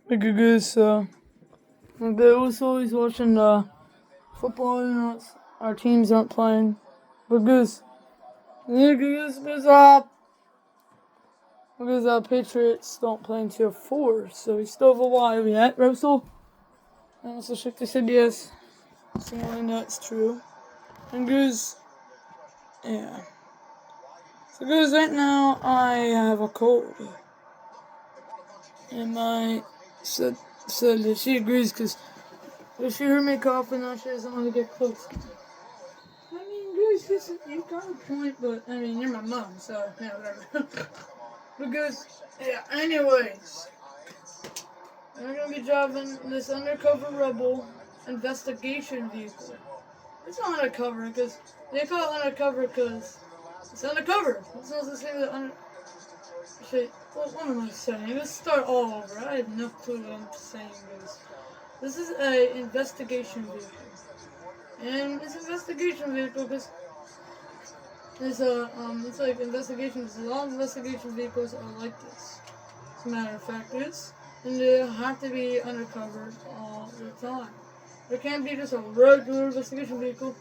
Good, so I was always watching football. Our teams aren't playing. But goose, goose up because our Patriots don't play until 4, so we still have a while yet. Russell, and also Shakti said yes. So I know it's true. And goose, yeah. So goose, right now I have a cold, and my said that she agrees because if she heard me coughing, now she doesn't want to get close. I mean, you got a point, but I mean, you're my mom, so yeah, whatever. Because, yeah, anyways, we're gonna be driving this undercover rebel investigation vehicle. It's not undercover because they call it undercover because it's undercover. It's not to say that shit. What am I saying? Let's start all over. I have no clue what I'm saying. This is a investigation vehicle, and it's investigation vehicle because it's like investigations. A lot of investigation vehicles are like this. As a matter of fact, and they have to be undercover all the time. There can't be just a regular investigation vehicle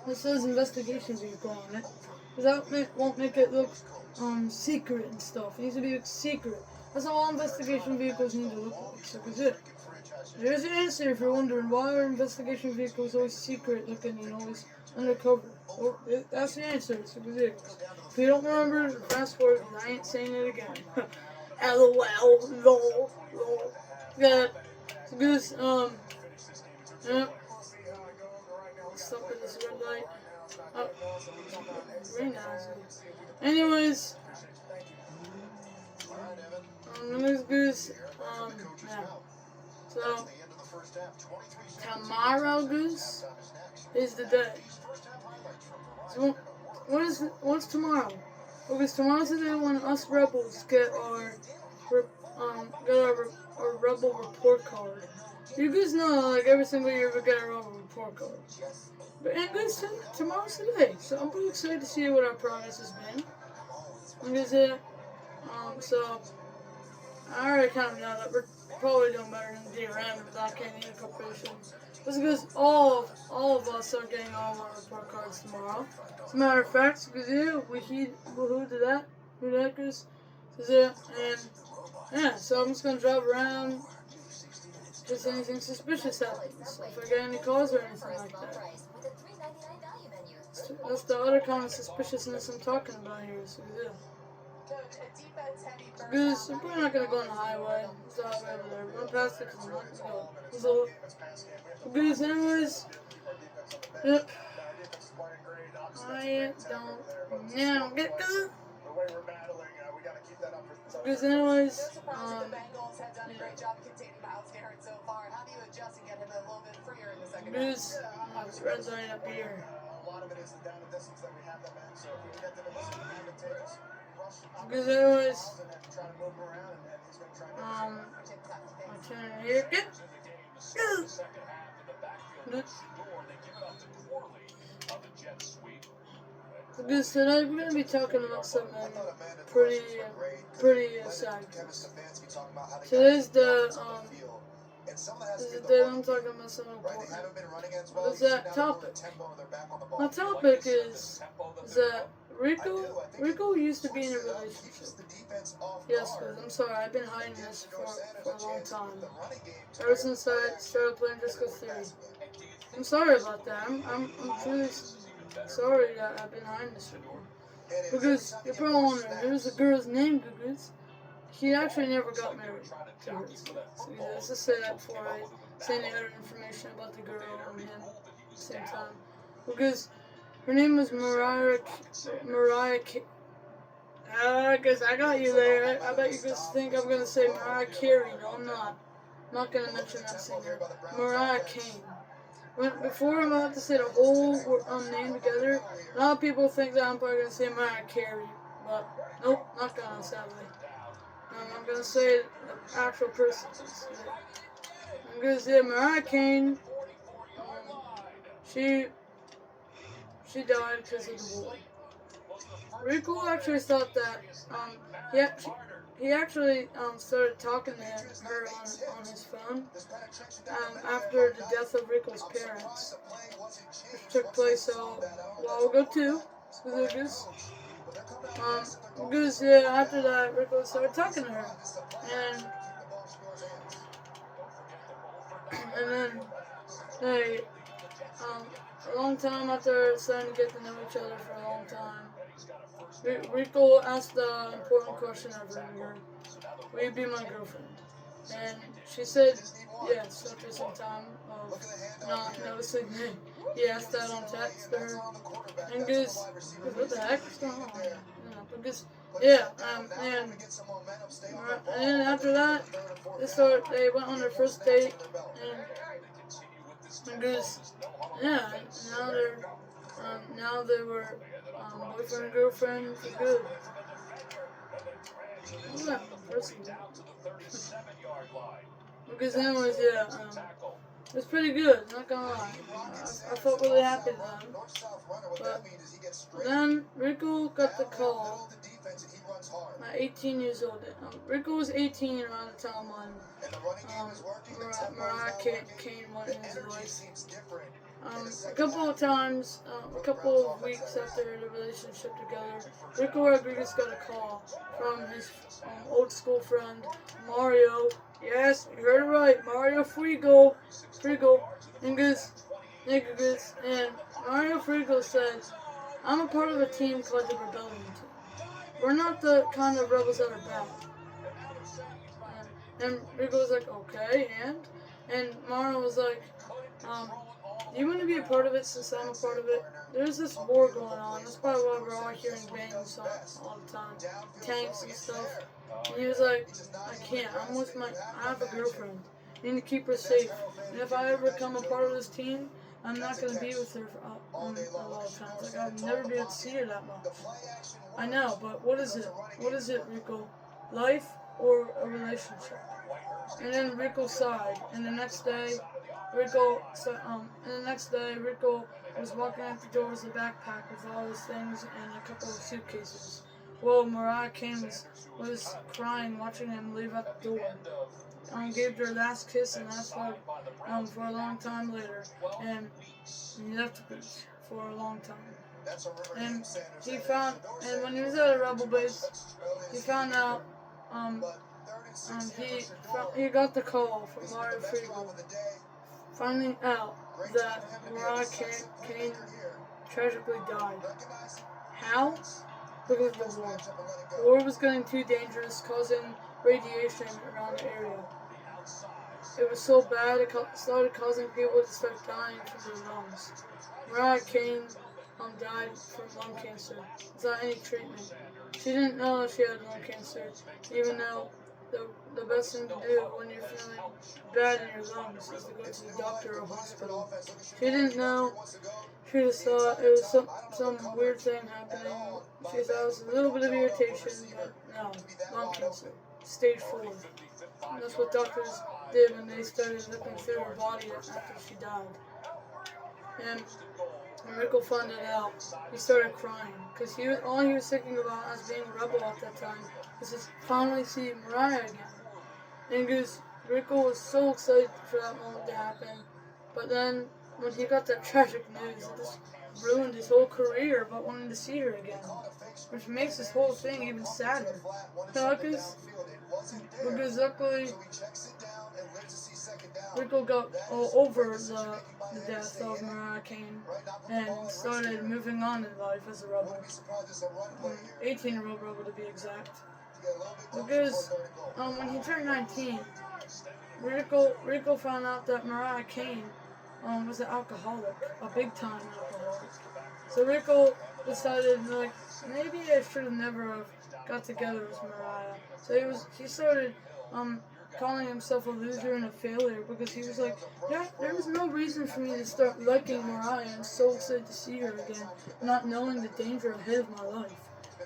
that says investigation vehicle on it, because that won't make it look secret and stuff. It needs to be secret. That's how all investigation vehicles need to look like. So that's it. There's the answer if you're wondering why are investigation vehicles always secret looking and always undercover. Well, that's the answer. It's because if you don't remember, fast forward. I ain't saying it again. LOL, lol, lol. Yeah, it's because yeah. Stop at this red light. Oh, very nice. Anyways, next goose. Yeah. So tomorrow, goose, is the day. So what's tomorrow? Because tomorrow's the day when us rebels get our rebel report card. You guys know, like every single year we get our rebel report card. But and guys, tomorrow's the day, so I'm pretty excited to see what our progress has been. Because so I already kind of know that we're probably doing better than the random without getting any corporation. That's because all of us are getting all of our report cards tomorrow. As a matter of fact, because who did that? Who that is? And yeah, so I'm just gonna drive around if anything suspicious happens. If I get any calls or anything like that. That's the other kind of suspiciousness I'm talking about here. So yeah. Because I'm probably not gonna go on the highway. It's the highway over there. Run past it because I'm not gonna go. So, because anyways, yep. I don't now get good. Because anyways, because red light up here. Because anyways, I'm turning here. Yep. Because tonight we're gonna be talking about something pretty sad. Today's the day I'm talking about something important. What's that topic? My topic is that Rico used to be in a relationship. Yes, guys, I'm sorry, I've been hiding this for a long time. Ever since I started playing Disco 3. I'm sorry about that. I'm truly sorry that I've been hiding this for you. Because you're probably wondering, there's a girl's name, Gugus. She actually never got married to her. So yeah, let's just say that before I say any other information about the girl and him at the same time. Because her name was Mariah. I guess I got you there. I bet you guys think I'm gonna say Mariah Carey. No, I'm not. I'm not gonna mention that singer. Mariah Kane. Before I'm about to say the whole name together, a lot of people think that I'm probably gonna say Mariah Carey, but nope, not gonna sadly. I'm gonna say the actual person. I'm gonna say Mariah Kane. She died because of the war. Rico actually thought that he actually started talking to her on his phone after the death of Rico's parents, which took place a while ago too. Because after that, Rico started talking to her, and then they a long time after starting to get to know each other for a long time, Rico asked the important question of her: "Will you be my girlfriend?" And she said yes after some time of not noticing that he asked that on text to her. And goes, what the heck is going on? Because, and after that, they went on their first date, and goes, yeah, now they were boyfriend and girlfriend for good. Yeah, personally. Because anyways, it's pretty good, not gonna lie. I felt really happy then. But then Rico got the call at 18 years old. Rico was 18 around the time when Mariah Kane went in his life. A couple of times, a couple of weeks after the relationship together, Rico Rodriguez got a call from his old school friend, Mario. Yes, you heard it right, Mario Frigo. And Mario Frigo said, I'm a part of a team called the Rebellion Team. We're not the kind of rebels that are bad. And Rico was like, okay, and Mario was like, you want to be a part of it since I'm a part of it? There's this war going on. That's probably why we're all hearing bangs all the time. Tanks and stuff. And he was like, I can't. I have a girlfriend. I need to keep her safe. And if I ever become a part of this team, I'm not going to be with her a lot of times. Like, I'll never be able to see her that much. I know, but what is it? What is it, Rico? Life or a relationship? And then Rico sighed. And the next day, Rico was walking out the door with a backpack with all his things and a couple of suitcases. Well, Mariah Kane was crying watching him leave out the door. Gave her a last kiss and last hug for a long time later. And he left the beach for a long time. And when he was at a rebel base, he found out, he got the call from Mario Frigo, finding out that Mariah Kane tragically died. How? Because of the war. The war was getting too dangerous, causing radiation around the area. It was so bad it started causing people to start dying from their lungs. Mariah Kane died from lung cancer without any treatment. She didn't know she had lung cancer, even though the best thing to do when you're feeling bad in your lungs is to go to the doctor or hospital. She didn't know. She just thought it was some weird thing happening. She thought it was a little bit of irritation, but no, lung cancer, stage 4. And that's what doctors did when they started looking through her body after she died. And when Rico found it out, he started crying because all he was thinking about as being a rebel at that time was to finally see Mariah again. And because Rico was so excited for that moment to happen, but then when he got that tragic news, it just ruined his whole career about wanting to see her again, which makes this whole thing even sadder. Because luckily Rico got over the death of Mariah Kane and started moving on in life as a rebel. 18-year-old rebel to be exact. Because when he turned 19, Rico found out that Mariah Kane was an alcoholic, a big-time alcoholic. So Rico decided, like, maybe I should have never got together with Mariah. So he started calling himself a loser and a failure because he was like, there was no reason for me to start liking Mariah and so excited to see her again, not knowing the danger ahead of my life.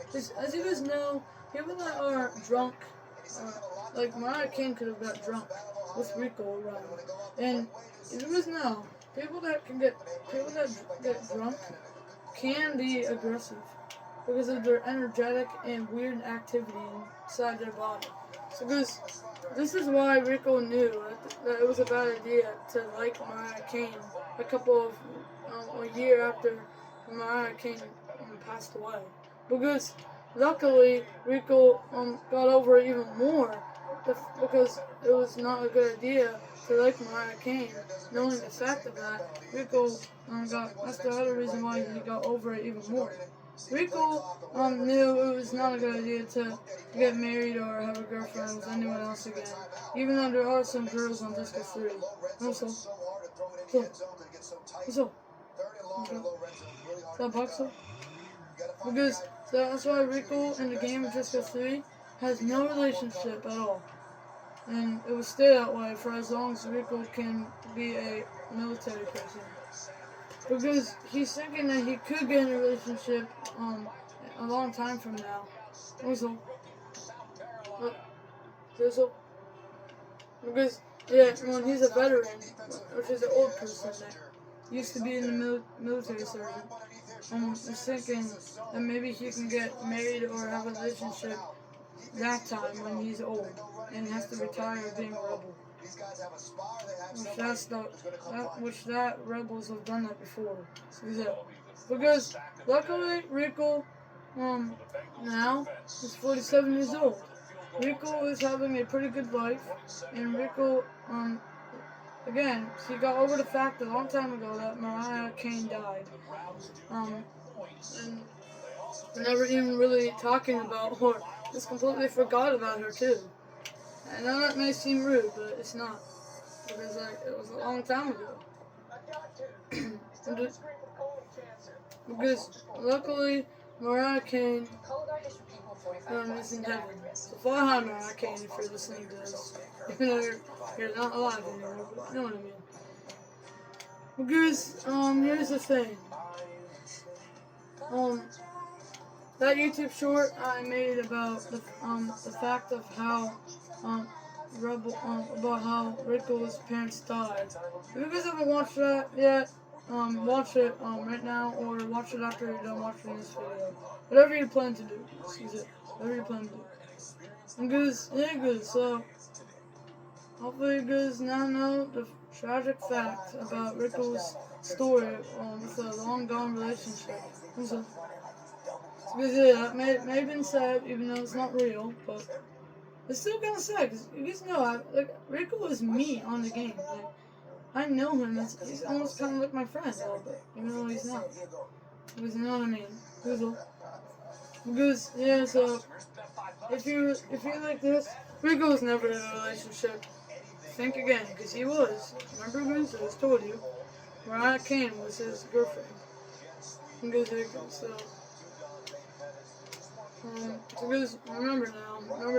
Because as you guys know, people that are drunk, like Mariah King could have got drunk with Rico around. And you guys know, people that get drunk can be aggressive. because of their energetic and weird activity inside their body. So this is why Rico knew that it was a bad idea to like Mariah Kane a year after Mariah Kane passed away. Because luckily Rico got over it even more because it was not a good idea to like Mariah Kane. Knowing the fact of that, Rico that's the other reason why he got over it even more. Rico knew it was not a good idea to get married or have a girlfriend with anyone else again, even though there are some girls on Disco 3. Also, so, that boxer? Because that's why Rico in the game of Disco 3 has no relationship at all. And it will stay that way for as long as Rico can be a military person. Because he's thinking that he could get in a relationship a long time from now. Also, because when he's a veteran, which is an old person that used to be in the military sergeant, he's thinking that maybe he can get married or have a relationship that time when he's old and has to retire being a rebel. Which rebels have done that before. So, because luckily Rico now is 47 years old. Rico is having a pretty good life, and Rico again, he got over the fact a long time ago that Mariah Kane died. And never even really talking about her. Just completely forgot about her too. I know that may seem rude, but it's not. Because it was a long time ago. Because luckily Mariah Kane is in heaven. So fly high, Mariah Kane, if you're listening to this. Even though you're not alive anymore, but you know what I mean. Because here's the thing. That YouTube short I made about the fact of how about how Rico's parents died. If you guys haven't watched that yet, watch it right now or watch it after you're done watching this video. Whatever you plan to do. Excuse it. Whatever you plan to do. And good. So hopefully you guys now know the tragic fact about Rico's story with a long gone relationship. So, that may have been sad, even though it's not real, but it's still kind of sad, because you guys know, Rico is me on the game. Like, I know him, he's almost kind of like my friend a little bit, even though he's not. Because you know what I mean. Because, so, if you like this, Rico was never in a relationship. Think again, because he was. Remember, guys, I just told you, Mariah Kane was his girlfriend. So remember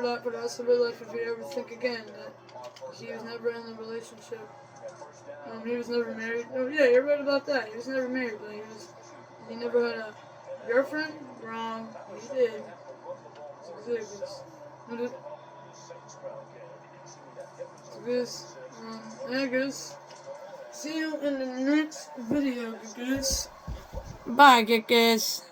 that for the rest of your life, if you ever think again that he was never in a relationship, he was never married. Oh yeah, you're right about that. He was never married, but he never had a girlfriend. Wrong. He did. Guys. See you in the next video, guys. Bye, guys.